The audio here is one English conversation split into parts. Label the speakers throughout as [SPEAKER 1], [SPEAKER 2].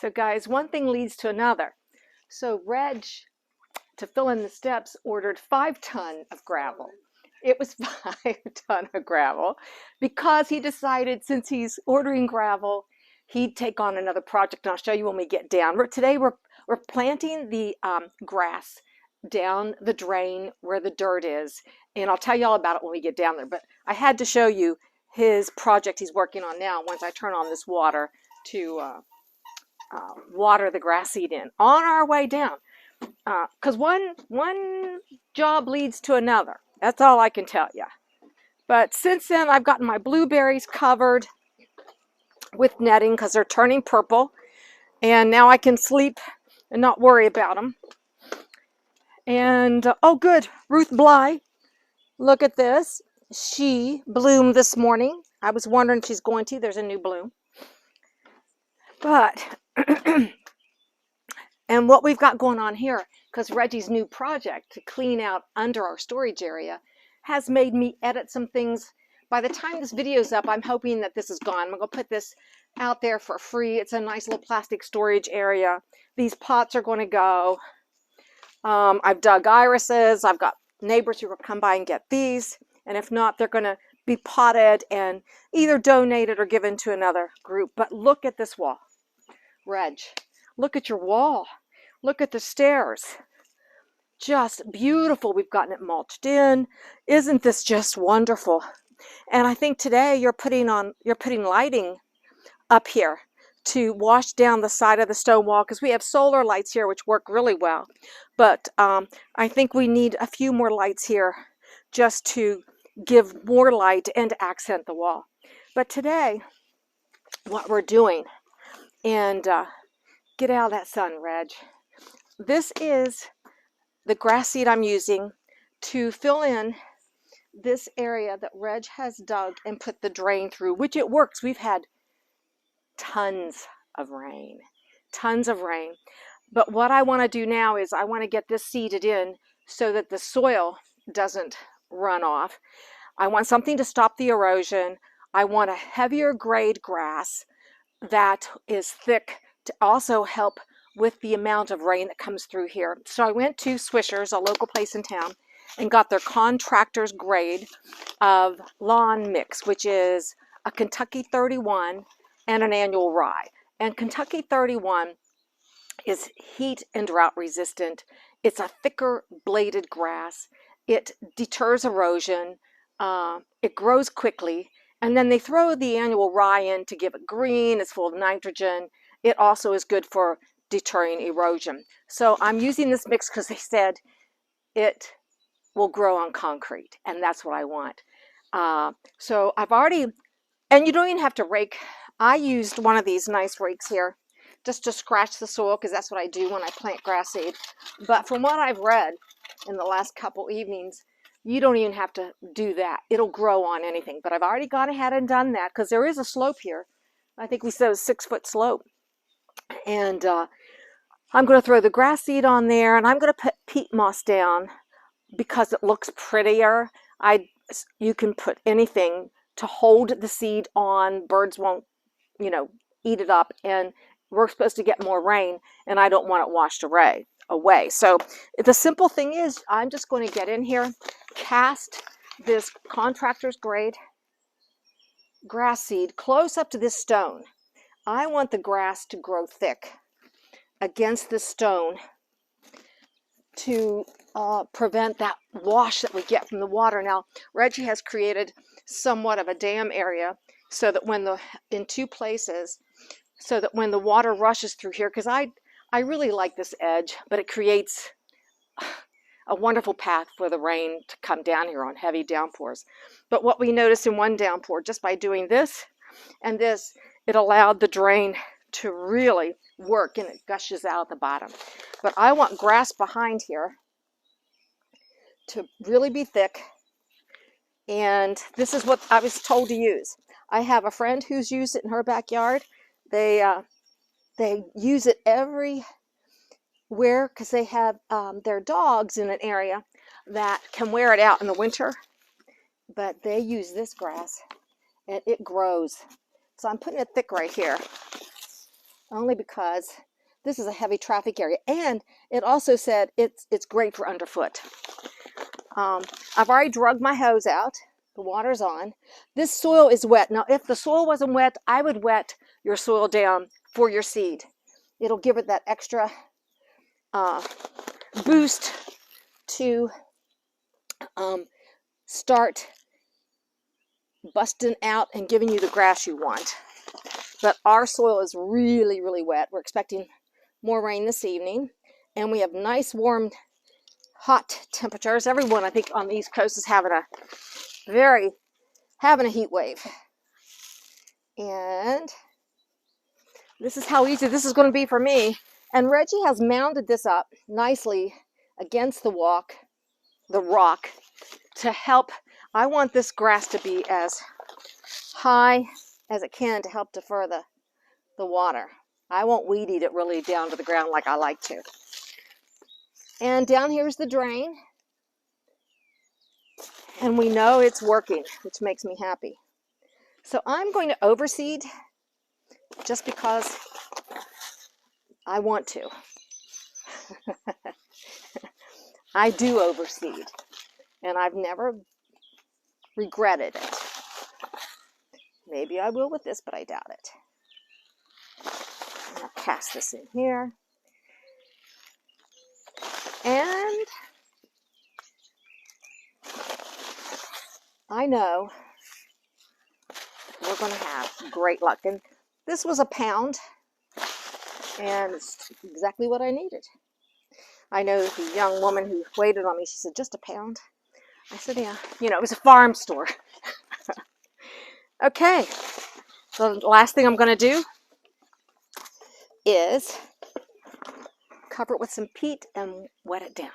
[SPEAKER 1] So guys, one thing leads to another. So Reg, to fill in the steps, ordered 5 tons of gravel. It was 5 tons of gravel because he decided since he's ordering gravel, he'd take on another project. And I'll show you when we get down. Today we're planting the grass down the drain where the dirt is. And I'll tell you all about it when we get down there. But I had to show you his project he's working on now once I turn on this water to water the grass seed in on our way down. Because one job leads to another. That's all I can tell you. But since then, I've gotten my blueberries covered with netting because they're turning purple. And now I can sleep and not worry about them. And, oh good, Ruth Bly. Look at this. She bloomed this morning. I was wondering if she's going to. There's a new bloom. But, and what we've got going on here, because Reggie's new project to clean out under our storage area has made me edit some things. By the time this video's up, I'm hoping that this is gone. I'm going to put this out there for free. It's a nice little plastic storage area. These pots are going to go. I've dug irises. I've got neighbors who will come by and get these. And if not, they're going to be potted and either donated or given to another group. But look at this wall. Reg, look at your wall. Look at the stairs. Just beautiful. We've gotten it mulched in. Isn't this just wonderful? And I think today you're putting lighting up here to wash down the side of the stone wall because we have solar lights here which work really well. But I think we need a few more lights here just to give more light and to accent the wall. But today, what we're doing, and get out of that sun, Reg. This is the grass seed I'm using to fill in this area that Reg has dug and put the drain through, which it works. We've had tons of rain. But what I want to do now is I want to get this seeded in so that the soil doesn't run off. I want something to stop the erosion. I want a heavier grade grass that is thick to also help with the amount of rain that comes through here. So I went to Swisher's, a local place in town, and got their contractor's grade of lawn mix, which is a Kentucky 31 and an annual rye. And Kentucky 31 is heat and drought resistant. It's a thicker bladed grass. It deters erosion. It grows quickly. And then they throw the annual rye in to give it green. It's full of nitrogen. It also is good for deterring erosion. So I'm using this mix because they said it will grow on concrete, and that's what I want. So I've already, and you don't even have to rake. I used one of these nice rakes here just to scratch the soil because that's what I do when I plant grass seed. But from what I've read in the last couple evenings, you don't even have to do that. It'll grow on anything. But I've already gone ahead and done that because there is a slope here. I think we said a 6-foot slope. And I'm going to throw the grass seed on there, and I'm going to put peat moss down because it looks prettier. You can put anything to hold the seed on. Birds won't, eat it up. And we're supposed to get more rain, and I don't want it washed away. So the simple thing is I'm just going to get in here, cast this contractor's grade grass seed close up to this stone. I want the grass to grow thick against the stone to prevent that wash that we get from the water. Now, Reggie has created somewhat of a dam area so that in 2 places, so that when the water rushes through here, because I really like this edge, but it creates a wonderful path for the rain to come down here on heavy downpours. But what we noticed in one downpour, just by doing this and this, it allowed the drain to really work, and it gushes out at the bottom. But I want grass behind here to really be thick, and this is what I was told to use. I have a friend who's used it in her backyard. They use it everywhere because they have their dogs in an area that can wear it out in the winter, but they use this grass and it grows. So I'm putting it thick right here. only because this is a heavy traffic area. And it also said it's great for underfoot. I've already drugged my hose out. The water's on. This soil is wet. Now, if the soil wasn't wet, I would wet your soil down for your seed. It'll give it that extra boost to start busting out and giving you the grass you want. But our soil is really, really wet. We're expecting more rain this evening, and we have nice, warm, hot temperatures. Everyone, I think, on the East Coast is having a heat wave. And this is how easy this is going to be for me. And Reggie has mounded this up nicely against the rock to help. I want this grass to be as high as it can to help defer the water. I won't weed eat it really down to the ground like I like to. And down here's the drain. And we know it's working, which makes me happy. So I'm going to overseed just because I want to. I do overseed, and I've never regretted it. Maybe I will with this, but I doubt it. I'm going to cast this in here. And I know we're going to have great luck. And this was a pound, and it's exactly what I needed. I know the young woman who waited on me, she said, just a pound? I said, yeah. You know, it was a farm store. Okay. So the last thing I'm going to do is cover it with some peat and wet it down.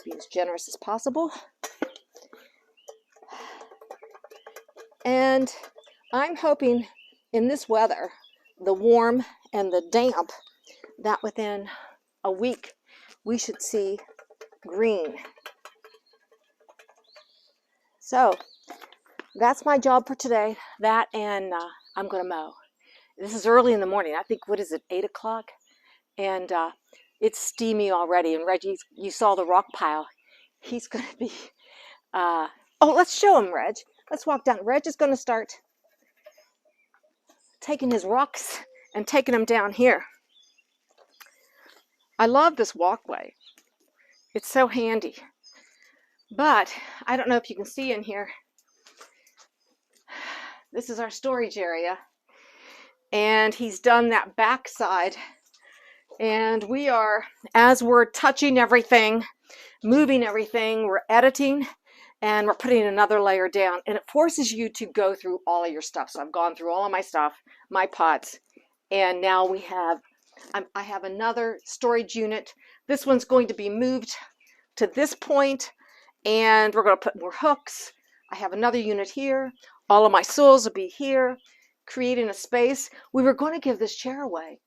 [SPEAKER 1] Be as generous as possible. And I'm hoping in this weather, the warm and the damp, that within a week we should see green. So that's my job for today. That, and I'm going to mow. This is early in the morning. I think, what is it, 8 o'clock? And it's steamy already. And Reggie, you saw the rock pile. He's going to be, oh, let's show him, Reg. Let's walk down. Reg is going to start taking his rocks and taking them down here. I love this walkway. It's so handy. But I don't know if you can see in here. This is our storage area. And he's done that back side. And we are, as we're touching everything, moving everything, we're editing, and we're putting another layer down. And it forces you to go through all of your stuff. So I've gone through all of my stuff, my pots, and now we have, I have another storage unit. This one's going to be moved to this point, and we're going to put more hooks. I have another unit here. All of my soils will be here, creating a space. We were going to give this chair away,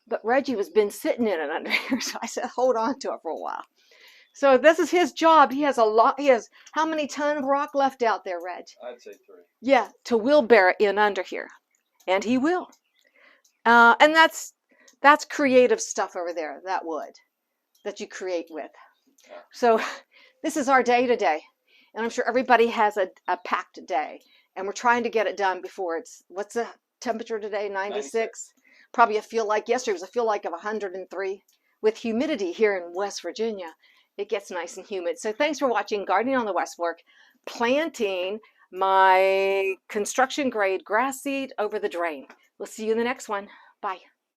[SPEAKER 1] but Reggie has been sitting in it under here, so I said hold on to it for a while. So this is his job. He has a lot. He has how many tons of rock left out there, Reg?
[SPEAKER 2] I'd say 3.
[SPEAKER 1] Yeah, to wheelbarrow in under here, and he will. And that's creative stuff over there. That wood that you create with. Yeah. So this is our day today, and I'm sure everybody has a packed day, and we're trying to get it done before it's, what's the temperature today? 96. Probably a feel like, yesterday was a feel like of 103. With humidity here in West Virginia, it gets nice and humid. So thanks for watching Gardening on the West Fork, planting my construction grade grass seed over the drain. We'll see you in the next one. Bye.